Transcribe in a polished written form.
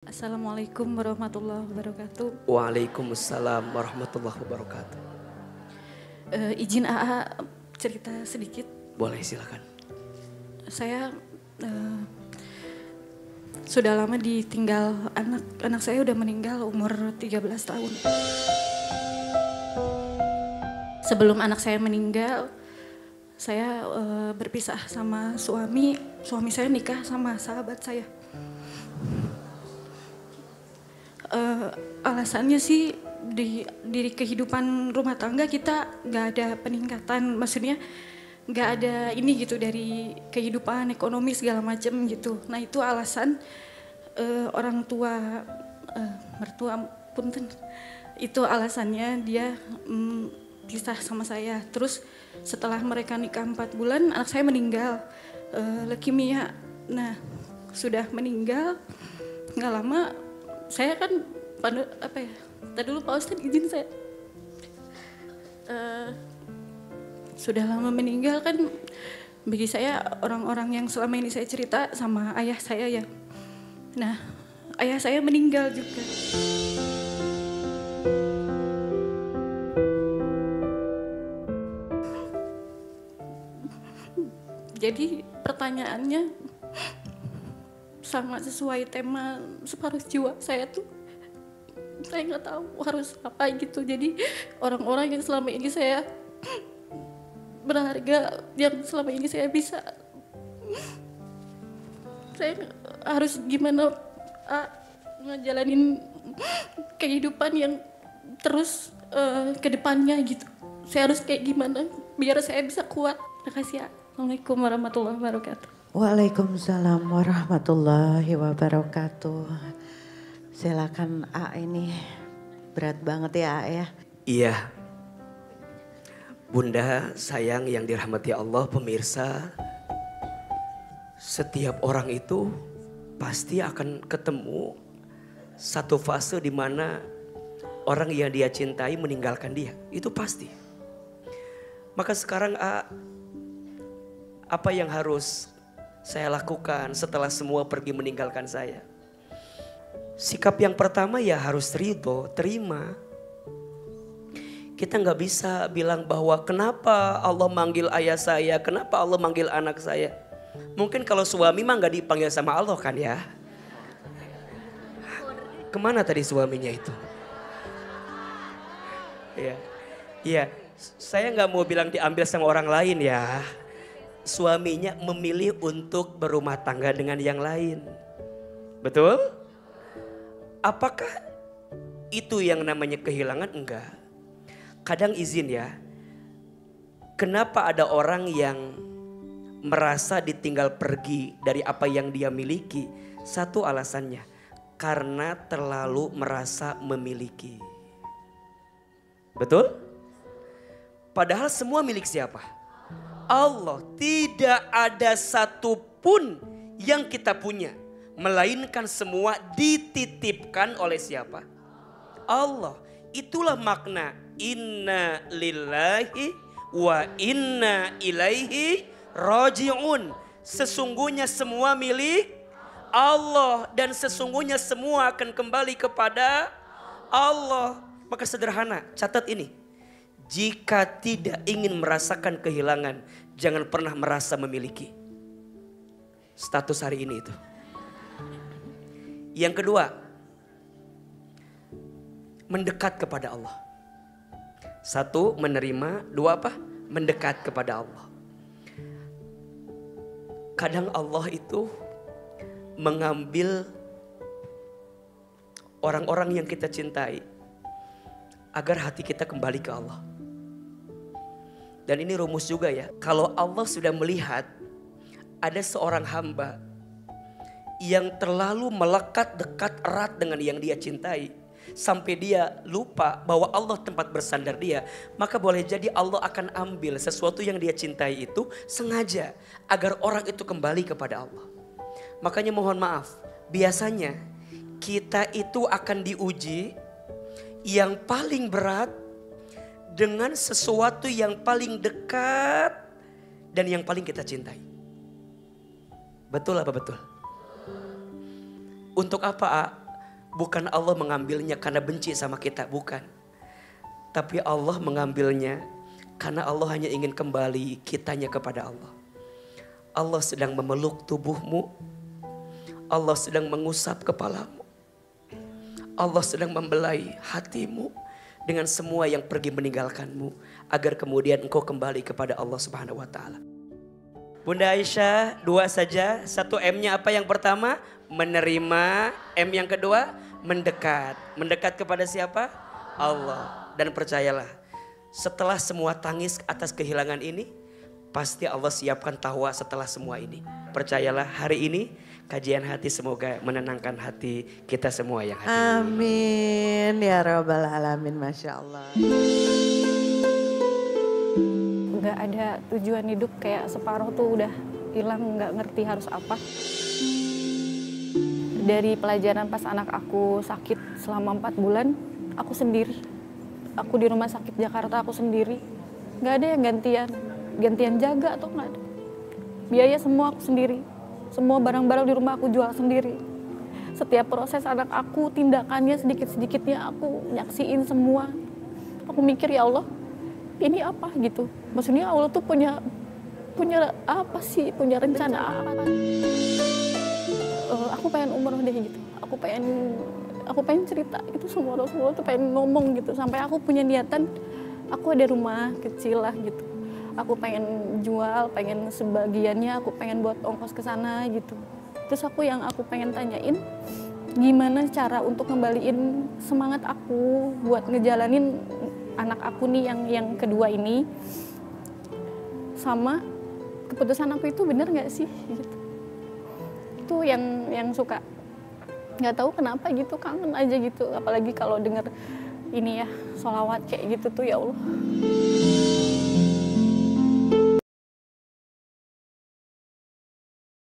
Assalamualaikum warahmatullahi wabarakatuh. Waalaikumsalam warahmatullahi wabarakatuh. Izin AA cerita sedikit. Boleh, silakan. Saya sudah lama ditinggal anak saya udah meninggal umur 13 tahun. Sebelum anak saya meninggal, saya berpisah sama suami saya nikah sama sahabat saya. Alasannya sih di kehidupan rumah tangga kita nggak ada peningkatan, maksudnya nggak ada ini gitu dari kehidupan ekonomi segala macam gitu. Nah itu alasan orang tua mertua punten, itu alasannya dia pisah sama saya. Terus setelah mereka nikah 4 bulan anak saya meninggal leukemia. Nah sudah meninggal nggak lama saya kan tadi dulu Pak Ustadz izin saya sudah lama meninggal kan, bagi saya orang-orang yang selama ini saya cerita sama ayah saya ya. Nah ayah saya meninggal juga. Jadi pertanyaannya sama sesuai tema separuh jiwa saya tuh, saya nggak tahu harus apa gitu. Jadi orang-orang yang selama ini saya berharga, yang selama ini saya bisa, saya harus gimana ngejalanin kehidupan yang terus ke depannya gitu. Saya harus kayak gimana biar saya bisa kuat. Makasih ya. Assalamualaikum warahmatullahi wabarakatuh. Waalaikumsalam warahmatullahi wabarakatuh. Silakan A, ini berat banget ya A ya. Iya. Bunda sayang yang dirahmati Allah, pemirsa. Setiap orang itu pasti akan ketemu satu fase di mana orang yang dia cintai meninggalkan dia. Itu pasti. Maka sekarang apa yang harus saya lakukan setelah semua pergi meninggalkan saya? Sikap yang pertama ya harus ridho, terima. Kita nggak bisa bilang bahwa kenapa Allah manggil ayah saya, kenapa Allah manggil anak saya. Mungkin kalau suami mah nggak dipanggil sama Allah kan ya. Kemana tadi suaminya itu? Iya, saya nggak mau bilang diambil sama orang lain ya. Suaminya memilih untuk berumah tangga dengan yang lain. Betul? Apakah itu yang namanya kehilangan? Enggak. Kadang izin ya. Kenapa ada orang yang merasa ditinggal pergi dari apa yang dia miliki? Satu alasannya, karena terlalu merasa memiliki. Betul? Padahal semua milik siapa? Allah. Tidak ada satupun yang kita punya, melainkan semua dititipkan oleh siapa? Allah. Itulah makna inna lillahi wa inna ilaihi raji'un. Sesungguhnya semua milik Allah dan sesungguhnya semua akan kembali kepada Allah. Maka sederhana, catat ini. Jika tidak ingin merasakan kehilangan, jangan pernah merasa memiliki. Status hari ini itu. Yang kedua, mendekat kepada Allah. Satu, menerima. Dua apa? Mendekat kepada Allah. Kadang Allah itu mengambil orang-orang yang kita cintai agar hati kita kembali ke Allah. Dan ini rumus juga ya. Kalau Allah sudah melihat ada seorang hamba yang terlalu melekat dekat erat dengan yang dia cintai, sampai dia lupa bahwa Allah tempat bersandar dia, maka boleh jadi Allah akan ambil sesuatu yang dia cintai itu sengaja agar orang itu kembali kepada Allah. Makanya mohon maaf, biasanya kita itu akan diuji yang paling berat dengan sesuatu yang paling dekat dan yang paling kita cintai. Betul apa betul? Untuk apa? Bukan Allah mengambilnya karena benci sama kita, bukan. Tapi Allah mengambilnya karena Allah hanya ingin kembali kitanya kepada Allah. Allah sedang memeluk tubuhmu. Allah sedang mengusap kepalamu. Allah sedang membelai hatimu dengan semua yang pergi meninggalkanmu, agar kemudian engkau kembali kepada Allah Subhanahu wa taala. Bunda Aisyah, 2 saja. 1 M-nya apa yang pertama? Menerima. M yang kedua, mendekat. Mendekat kepada siapa? Allah. Dan percayalah, setelah semua tangis atas kehilangan ini, pasti Allah siapkan tawa setelah semua ini. Percayalah, hari ini kajian hati semoga menenangkan hati kita semua yang hadir. Amin ya rabbal alamin, Masya Allah. Nggak ada tujuan hidup, kayak separuh tuh udah hilang, nggak ngerti harus apa. Dari pelajaran pas anak aku sakit selama 4 bulan, aku sendiri. Aku di rumah sakit Jakarta, aku sendiri. Nggak ada yang gantian jaga atau nggak ada. Biaya semua aku sendiri. Semua barang-barang di rumah aku jual sendiri. Setiap proses anak aku, tindakannya sedikit-sedikitnya aku nyaksiin semua. Aku mikir, ya Allah, ini apa gitu. Maksudnya Allah tuh punya apa sih, punya rencana apa. Aku pengen umroh deh gitu. Aku pengen cerita gitu semua Rasulullah tuh, pengen ngomong gitu. Sampai aku punya niatan, aku ada rumah kecil lah gitu. Aku pengen jual, pengen sebagiannya aku pengen buat ongkos ke sana gitu. Terus yang aku pengen tanyain, gimana cara untuk ngembaliin semangat aku buat ngejalanin anak aku nih yang kedua ini, sama keputusan aku itu bener nggak sih gitu. Itu yang suka nggak tahu kenapa gitu, kangen aja gitu, apalagi kalau denger ini ya sholawat kayak gitu tuh, ya Allah.